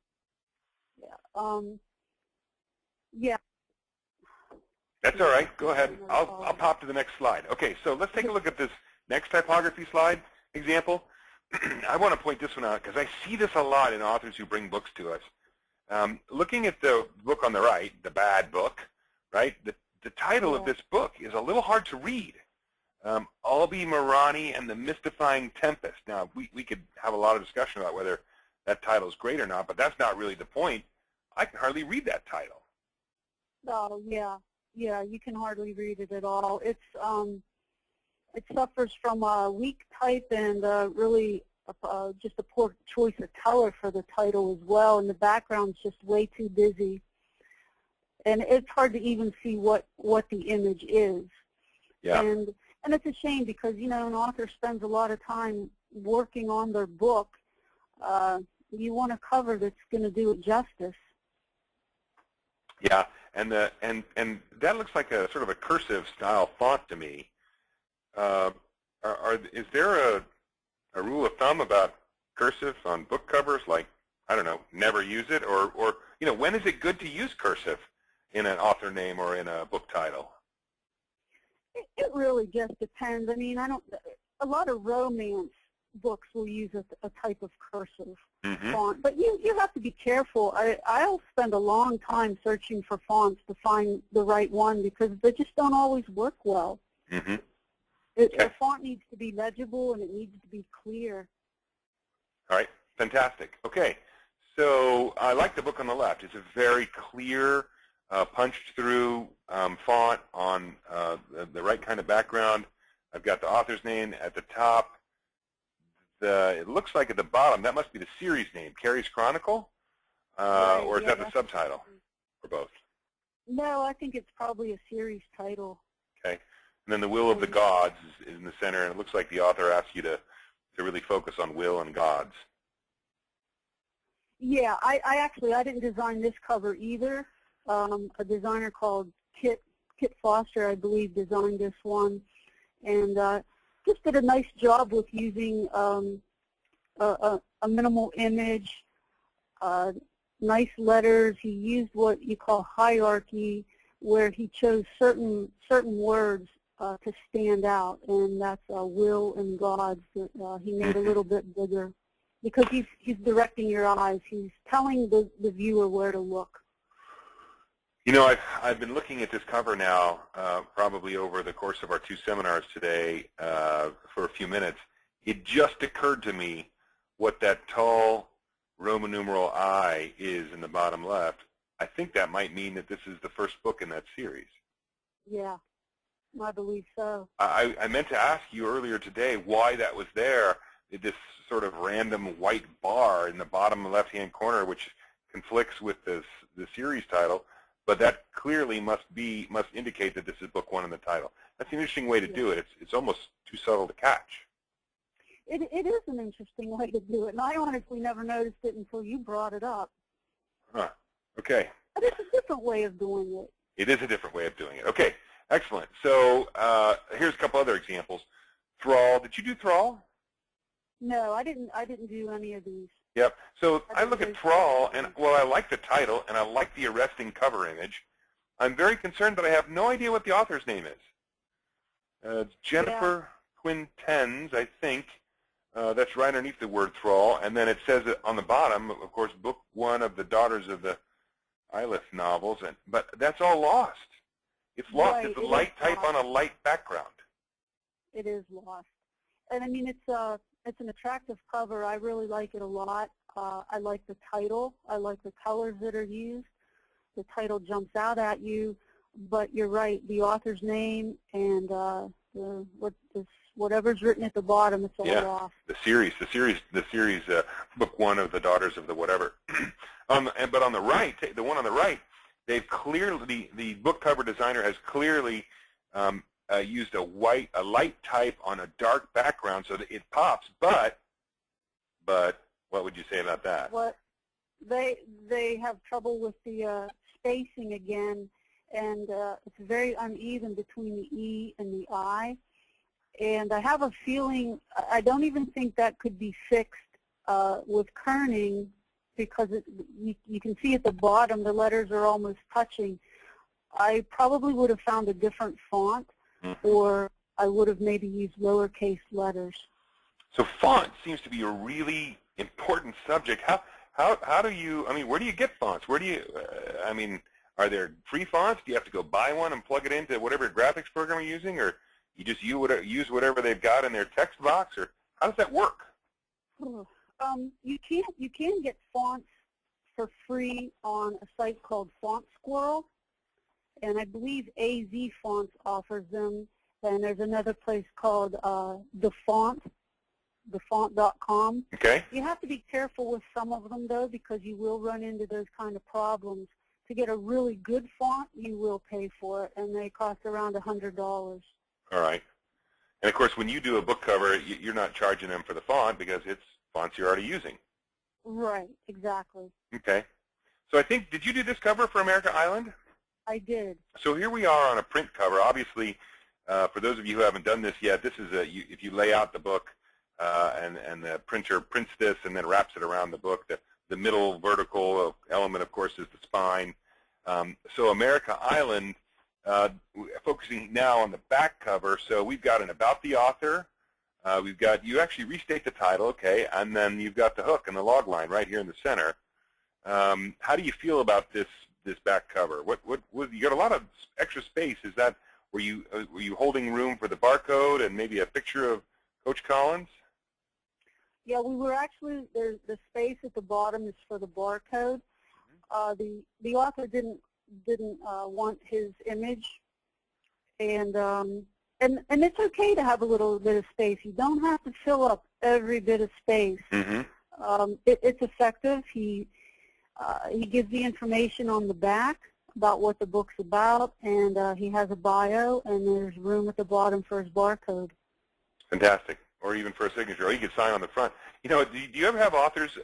Yeah. Yeah. That's all right. Go ahead. I'll pop to the next slide. Okay, so let's take a look at this next typography slide example. I want to point this one out because I see this a lot in authors who bring books to us. Looking at the book on the right, the bad book, right? The title of this book is a little hard to read. Albi Marani and the Mystifying Tempest. Now, we could have a lot of discussion about whether that title is great or not, but that's not really the point. I can hardly read that title. Oh, yeah. Yeah, you can hardly read it at all. It suffers from a weak type and really just a poor choice of color for the title as well, and the background's just way too busy. And it's hard to even see what the image is. Yeah. And it's a shame because, an author spends a lot of time working on their book. You want a cover that's going to do it justice. Yeah, and that looks like a sort of a cursive style font to me. Is there a rule of thumb about cursive on book covers? Like, I don't know, never use it, or when is it good to use cursive? in an author name or in a book title? It really just depends. I mean, a lot of romance books will use a type of cursive font, but you have to be careful. I'll spend a long time searching for fonts to find the right one because they just don't always work well. The font needs to be legible and it needs to be clear. All right, fantastic. Okay, so I like the book on the left. It's a very clear, punched through font on the right kind of background. I've got the author's name at the top. It looks like at the bottom, that must be the series name, Carrie's Chronicle, Right, or is that the subtitle, or both? No, I think it's probably a series title. Okay, and then the Will of the Gods is in the center, and it looks like the author asks you to really focus on will and gods. Yeah, I didn't design this cover either. A designer called Kit Foster, I believe, designed this one, and just did a nice job with using a minimal image, nice letters. He used what you call hierarchy, where he chose certain words to stand out, and that's will and gods that he made a little bit bigger because he's directing your eyes. He's telling the viewer where to look. You know, I've been looking at this cover now probably over the course of our 2 seminars today for a few minutes. It just occurred to me what that tall Roman numeral I is in the bottom left. I think that might mean that this is the first book in that series. Yeah, I believe so. I meant to ask you earlier today why that was there, this sort of random white bar in the bottom left-hand corner, which conflicts with the series title. But that clearly must indicate that this is book 1 in the title. That's an interesting way to do it. It's almost too subtle to catch. It is an interesting way to do it, and I honestly never noticed it until you brought it up. Huh. Okay. But it's a different way of doing it. It is a different way of doing it. Okay. Excellent. So here's a couple other examples. Thrall. Did you do Thrall? No, I didn't do any of these. Yep. So I look at Thrall, and well, I like the title, and I like the arresting cover image. I'm very concerned that I have no idea what the author's name is. It's Jennifer Quintens, I think. That's right underneath the word Thrall, and then it says on the bottom, of course, book 1 of the Daughters of the Eilif novels, but that's all lost. It's lost. Right, it's a light type on a light background. It is lost, and I mean it's an attractive cover. I really like it a lot. I like the title. I like the colors that are used. The title jumps out at you, but you're right. The author's name and whatever's written at the bottom, it's all off. The series, book 1 of the Daughters of the whatever. But on the right, the one on the right, they've clearly, the book cover designer has clearly used a light type on a dark background so that it pops. But what would you say about that? What they have trouble with the spacing again, and it's very uneven between the E and the I. And I have a feeling, I don't even think that could be fixed with kerning, because you can see at the bottom the letters are almost touching. I probably would have found a different font, or I would have maybe used lowercase letters. So font seems to be a really important subject. How do you, I mean, where do you get fonts? Where do you, I mean, are there free fonts? Do you have to go buy one and plug it into whatever graphics program you're using, or you just use whatever they've got in their text box, or how does that work? You can get fonts for free on a site called Font Squirrel, and I believe AZ Fonts offers them. And there's another place called thefont.com. Okay. You have to be careful with some of them, though, because you will run into those kind of problems. To get a really good font, you will pay for it, and they cost around $100. All right. And, of course, when you do a book cover, you're not charging them for the font because it's fonts you're already using. Right, exactly. Okay. So I think, did you do this cover for America Island? I did. So here we are on a print cover. Obviously, for those of you who haven't done this yet, this is if you lay out the book and the printer prints this and then wraps it around the book. The middle vertical element, of course, is the spine. So America Island, focusing now on the back cover. So we've got an about the author. We've got, you actually restate the title, okay, and then you've got the hook and the log line right here in the center. How do you feel about this back cover? What you got a lot of extra space. Is that were you holding room for the barcode and maybe a picture of Coach Collins? Yeah, we were actually, the space at the bottom is for the barcode. The author didn't want his image, and it's okay to have a little bit of space. You don't have to fill up every bit of space. It's effective. He gives the information on the back about what the book's about, and he has a bio, and there's room at the bottom for his barcode. Fantastic. Or even for a signature, or you could sign on the front. You know, do you ever have authors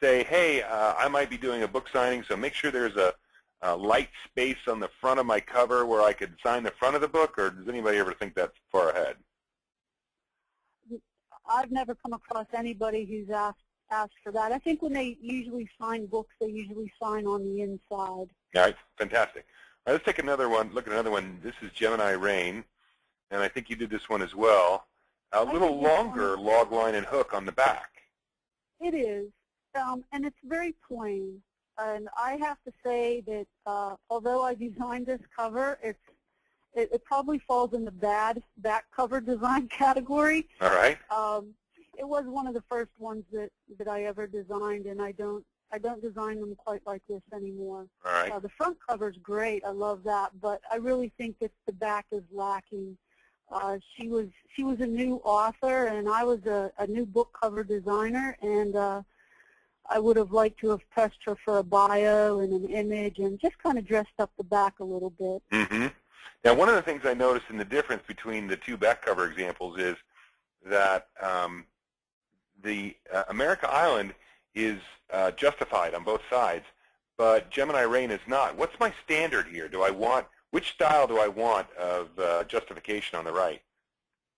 say, hey, I might be doing a book signing, so make sure there's a light space on the front of my cover where I could sign the front of the book, or does anybody ever think that's far ahead? I've never come across anybody who's asked for that. I think when they usually sign books, they usually sign on the inside. All right, fantastic. All right, let's take another one, look at another one. This is Gemini Rain, and I think you did this one as well. A little longer log line and hook on the back. It is, and it's very plain. And I have to say that although I designed this cover, it probably falls in the bad back cover design category. All right. It was one of the first ones that I ever designed, and I don't design them quite like this anymore. All right. The front cover's great. I love that, but I really think that the back is lacking. She was a new author, and I was a new book cover designer, and I would have liked to have pressed her for a bio and an image and just kind of dressed up the back a little bit. Now, one of the things I noticed in the difference between the two back cover examples is that the America Island is justified on both sides, but Gemini Rain is not. What's my standard here? Which style do I want of justification on the right?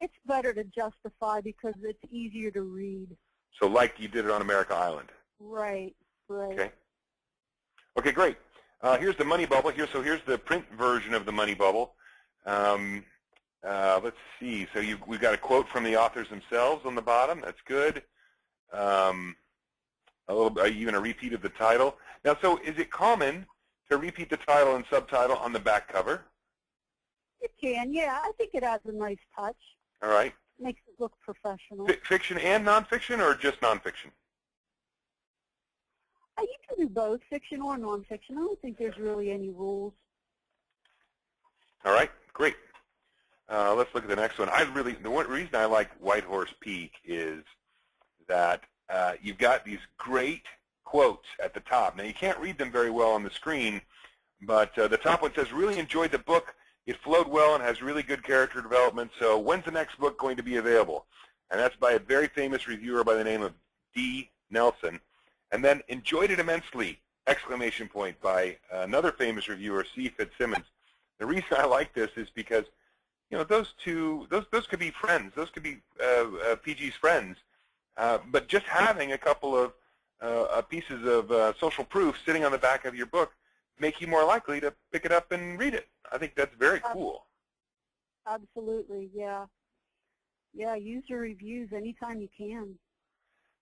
It's better to justify because it's easier to read. So like you did it on America Island? Right, right. Okay. Okay, great. Here's the money bubble. So here's the print version of the money bubble. Let's see. So we've got a quote from the authors themselves on the bottom. That's good. Even a repeat of the title. Now, so is it common to repeat the title and subtitle on the back cover? It can, yeah. I think it adds a nice touch. All right. Makes it look professional. Fiction and nonfiction, or just nonfiction? You can do both, fiction or nonfiction. I don't think there's really any rules. All right, great. Let's look at the next one. The one reason I like White Horse Peak is that you've got these great quotes at the top. Now, you can't read them very well on the screen, but the top one says, really enjoyed the book. It flowed well and has really good character development, so when's the next book going to be available? And that's by a very famous reviewer by the name of D. Nelson. And then, enjoyed it immensely, exclamation point, by another famous reviewer, C. Fitzsimmons. The reason I like this is because, you know, those could be friends. Those could be PG's friends. But just having a couple of pieces of social proof sitting on the back of your book make you more likely to pick it up and read it. I think that's very cool. Absolutely, yeah. Yeah, use your reviews anytime you can.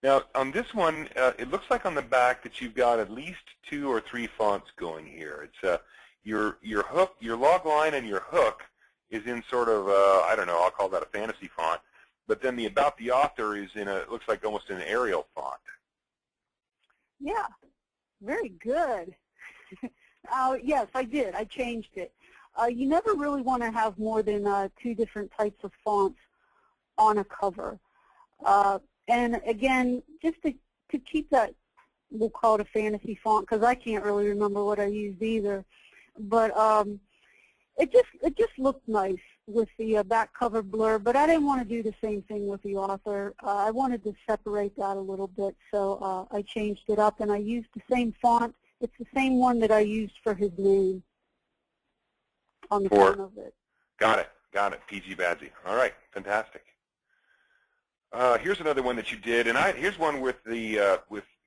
Now, on this one, it looks like on the back that you've got at least 2 or 3 fonts going here. It's your hook, your log line, and your hook is in sort of I don't know, I'll call that a fantasy font. But then the about the author is in it looks like almost an Arial font. Yeah, very good. Yes, I did. I changed it. You never really want to have more than 2 different types of fonts on a cover. And again, just to keep that, we'll call it a fantasy font because I can't really remember what I used either. But it just looked nice with the back cover blur, but I didn't want to do the same thing with the author. I wanted to separate that a little bit, so I changed it up, and I used the same font. It's the same one that I used for his name on the front of it. Got it, PG Badsy. All right, fantastic. Here's another one that you did, and here's one with the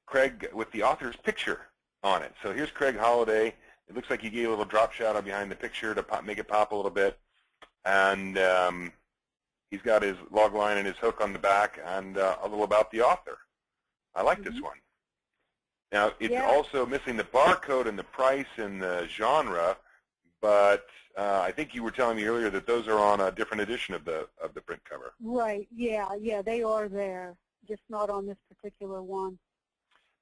Craig with the author's picture on it. So here's Craig Holliday, It looks like you gave a little drop shadow behind the picture to make it pop a little bit. And he's got his log line and his hook on the back, and a little about the author. I like this one. Now, it's also missing the barcode and the price and the genre, but I think you were telling me earlier that those are on a different edition of the print cover. Right. Yeah, they are there, just not on this particular one.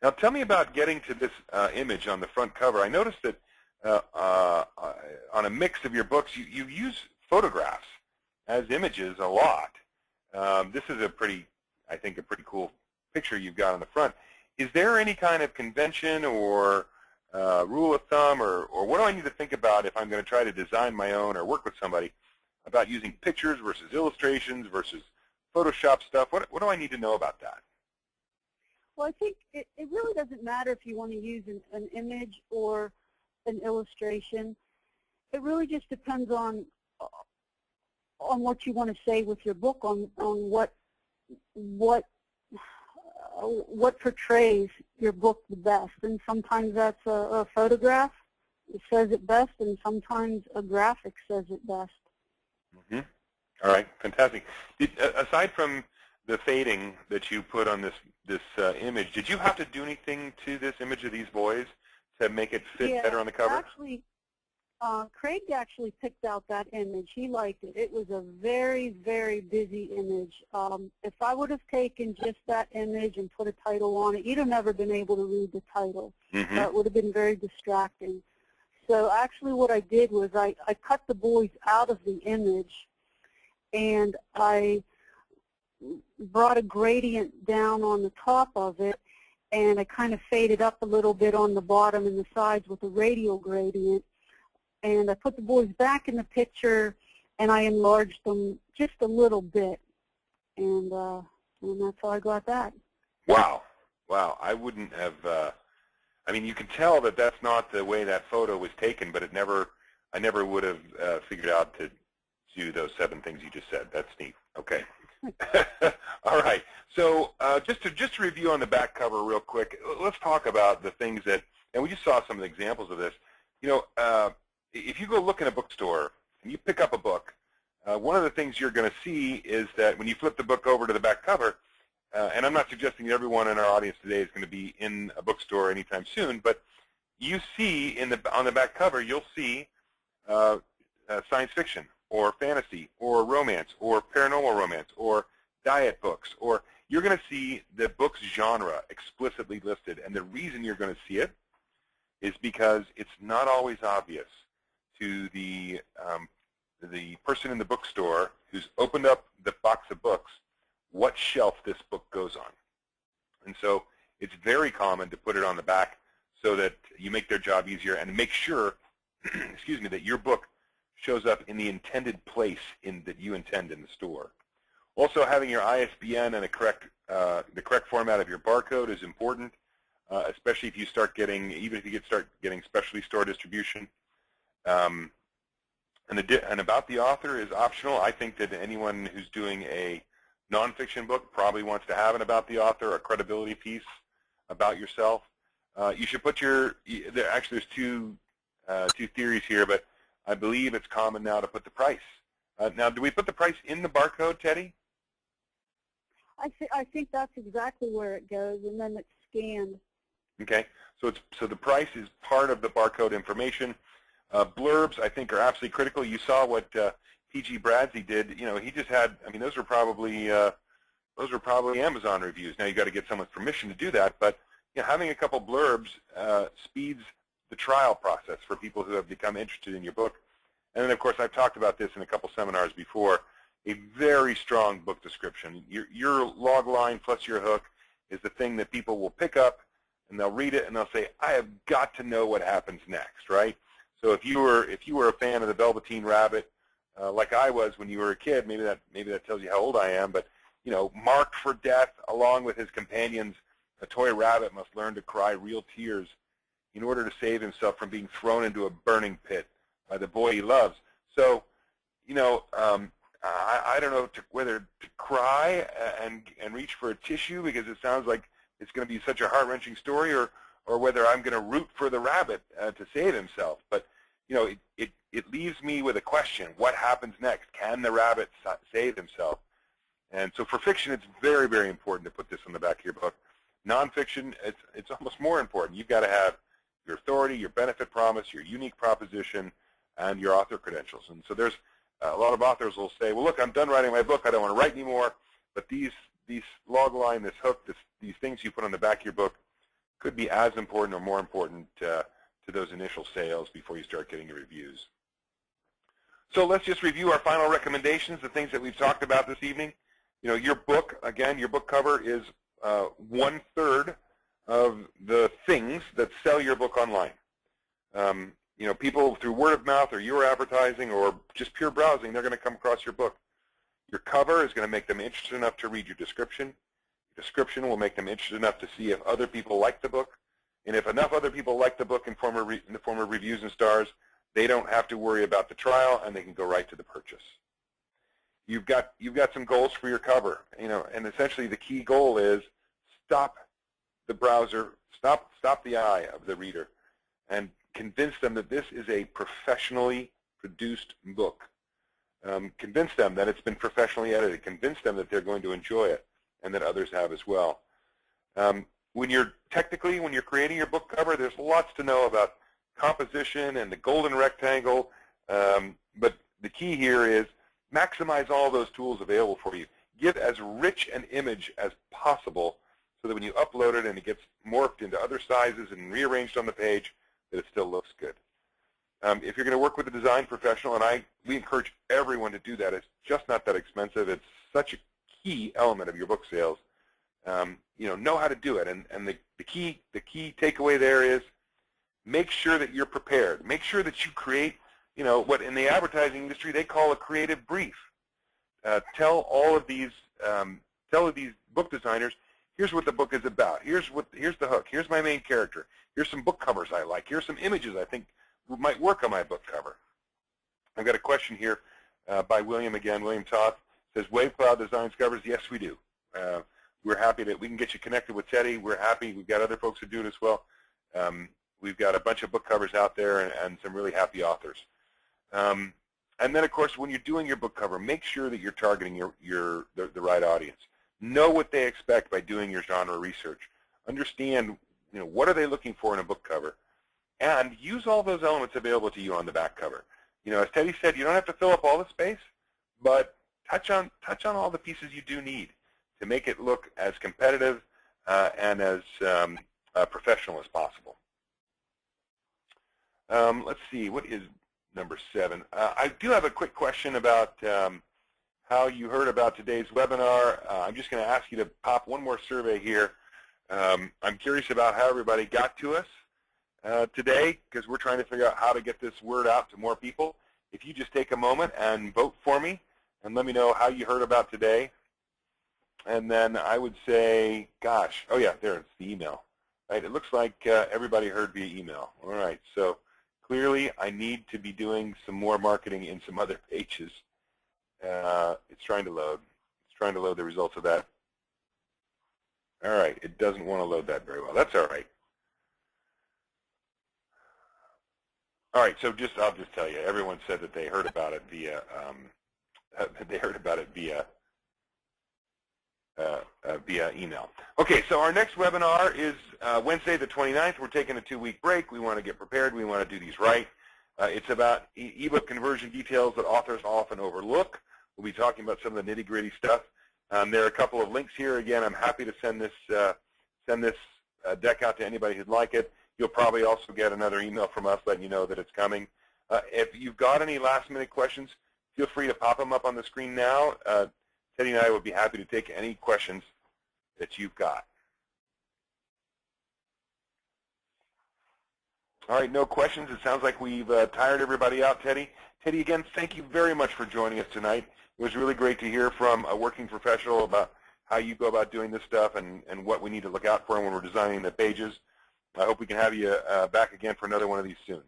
Now, tell me about getting to this image on the front cover. I noticed that on a mix of your books, you use photographs as images a lot. This is I think, a pretty cool picture you've got on the front. Is there any kind of convention or rule of thumb, or what do I need to think about if I'm going to try to design my own or work with somebody about using pictures versus illustrations versus Photoshop stuff? What do I need to know about that? Well, I think it really doesn't matter if you want to use an image or an illustration. It really just depends on what you want to say with your book, on what portrays your book the best. And sometimes that's a photograph that says it best, and sometimes a graphic says it best. Mm-hmm. All right, fantastic. Aside from the fading that you put on this image, did you have to do anything to this image of these boys to make it fit better on the cover? Actually, Craig actually picked out that image. He liked it. It was a very, very busy image. If I would have taken just that image and put a title on it, you'd have never been able to read the title. Mm-hmm. That would have been very distracting. So actually what I did was I cut the boys out of the image, and I brought a gradient down on the top of it, and I kind of faded up a little bit on the bottom and the sides with a radial gradient. And I put the boys back in the picture, and I enlarged them just a little bit, and that's how I got that. Wow. Wow. I wouldn't have, I mean, you can tell that that's not the way that photo was taken, but I never would have figured out to do those 7 things you just said. That's neat. Okay. All right. So just to review on the back cover real quick, let's talk about the things that, and we just saw some of the examples of this. You know, if you go look in a bookstore and you pick up a book, one of the things you're going to see is that when you flip the book over to the back cover, and I'm not suggesting that everyone in our audience today is going to be in a bookstore anytime soon, but you see on the back cover, you'll see science fiction or fantasy or romance or paranormal romance or diet books, or you're going to see the book's genre explicitly listed. And the reason you're going to see it is because it's not always obvious to the person in the bookstore who's opened up the box of books what shelf this book goes on. And so it's very common to put it on the back so that you make their job easier and make sure, excuse me, that your book shows up in the intended place that you intend in the store. Also, having your ISBN and the correct format of your barcode is important, especially if you start getting, even if you start getting specialty store distribution. And about the author is optional. I think that anyone who's doing a nonfiction book probably wants to have an about the author, a credibility piece about yourself. You should put actually there's two theories here, but I believe it's common now to put the price. Now, do we put the price in the barcode, Teddy? I think that's exactly where it goes, and then it's scanned. Okay, so the price is part of the barcode information. Blurbs, I think, are absolutely critical. You saw what P.G. Bradsey did. You know, he just had, I mean, those were probably Amazon reviews. Now you got to get someone's permission to do that, but you know, having a couple blurbs speeds the trial process for people who have become interested in your book. And then, of course, I've talked about this in a couple seminars before. A very strong book description. Your log line plus your hook is the thing that people will pick up, and they'll read it, and they'll say, I have got to know what happens next, right? So if you were a fan of the Velveteen Rabbit, like I was when you were a kid, maybe that tells you how old I am, but you know, marked for death, along with his companions, a toy rabbit must learn to cry real tears in order to save himself from being thrown into a burning pit by the boy he loves. So, you know, I don't know whether to cry and reach for a tissue because it sounds like it's going to be such a heart-wrenching story, or or whether I'm going to root for the rabbit to save himself. But, you know, it leaves me with a question. What happens next? Can the rabbit save himself? And so for fiction, it's very, very important to put this on the back of your book. Nonfiction, it's almost more important. You've got to have your authority, your benefit promise, your unique proposition, and your author credentials. And so there's a lot of authors will say, well, look, I'm done writing my book. I don't want to write anymore. But these log line, this hook, these things you put on the back of your book could be as important or more important to those initial sales before you start getting your reviews. So let's just review our final recommendations, the things that we've talked about this evening. You know, your book, again, your book cover is 1/3 of the things that sell your book online. You know, people through word of mouth or your advertising or just pure browsing, they're going to come across your book. Your cover is going to make them interested enough to read your description. Your description will make them interested enough to see if other people like the book. And if enough other people like the book in the form of reviews and stars, they don't have to worry about the trial, and they can go right to the purchase. You've got some goals for your cover, you know, and essentially the key goal is stop the browser, stop the eye of the reader, and convince them that this is a professionally produced book. Convince them that it's been professionally edited. Convince them that they're going to enjoy it, and that others have as well. When you're creating your book cover, there's lots to know about composition and the golden rectangle, but the key here is maximize all those tools available for you. Give as rich an image as possible so that when you upload it and it gets morphed into other sizes and rearranged on the page, that it still looks good. If you're going to work with a design professional, and we encourage everyone to do that, it's just not that expensive. It's such a key element of your book sales. You know how to do it, and the key takeaway there is make sure that you're prepared. Make sure that you create, you know, what in the advertising industry they call a creative brief. Tell all of these book designers, here's what the book is about. Here's the hook. Here's my main character. Here's some book covers I like. Here's some images I think might work on my book cover. I've got a question here by William again. William Toth says, Wave Cloud designs covers. Yes, we do. We're happy that we can get you connected with Teddy. We're happy. We've got other folks who do it as well. We've got a bunch of book covers out there and some really happy authors. And then, of course, when you're doing your book cover, make sure that you're targeting the right audience. Know what they expect by doing your genre research. Understand, you know, what are they looking for in a book cover, and use all those elements available to you on the back cover. You know, as Teddy said, you don't have to fill up all the space, but touch on all the pieces you do need to make it look as competitive and as professional as possible. Let's see, what is number 7? I do have a quick question about how you heard about today's webinar. I'm just going to ask you to pop one more survey here. I'm curious about how everybody got to us today, because we're trying to figure out how to get this word out to more people. If you just take a moment and vote for me and let me know how you heard about today. And then I would say, gosh, oh yeah, there, it's the email. Right? It looks like everybody heard via email. All right, so clearly I need to be doing some more marketing in some other pages. It's trying to load. It's trying to load the results of that. All right, it doesn't want to load that very well. That's all right. All right, so I'll just tell you, everyone said that they heard about it via via email. Okay, so our next webinar is Wednesday the 29th. We're taking a 2-week break. We want to get prepared. We want to do these right. It's about ebook conversion details that authors often overlook. We'll be talking about some of the nitty-gritty stuff. There are a couple of links here. Again, I'm happy to send this deck out to anybody who'd like it. You'll probably also get another email from us letting you know that it's coming. If you've got any last-minute questions, feel free to pop them up on the screen now. Teddy and I would be happy to take any questions that you've got. All right, no questions. It sounds like we've tired everybody out, Teddy. Teddy, again, thank you very much for joining us tonight. It was really great to hear from a working professional about how you go about doing this stuff and what we need to look out for when we're designing the pages. I hope we can have you back again for another one of these soon.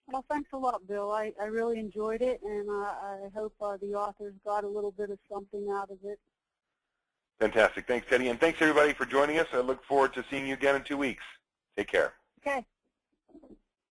Well, thanks a lot, Bill. I really enjoyed it, and I hope the authors got a little bit of something out of it. Fantastic. Thanks, Teddy. And thanks, everybody, for joining us. I look forward to seeing you again in 2 weeks. Take care. Okay.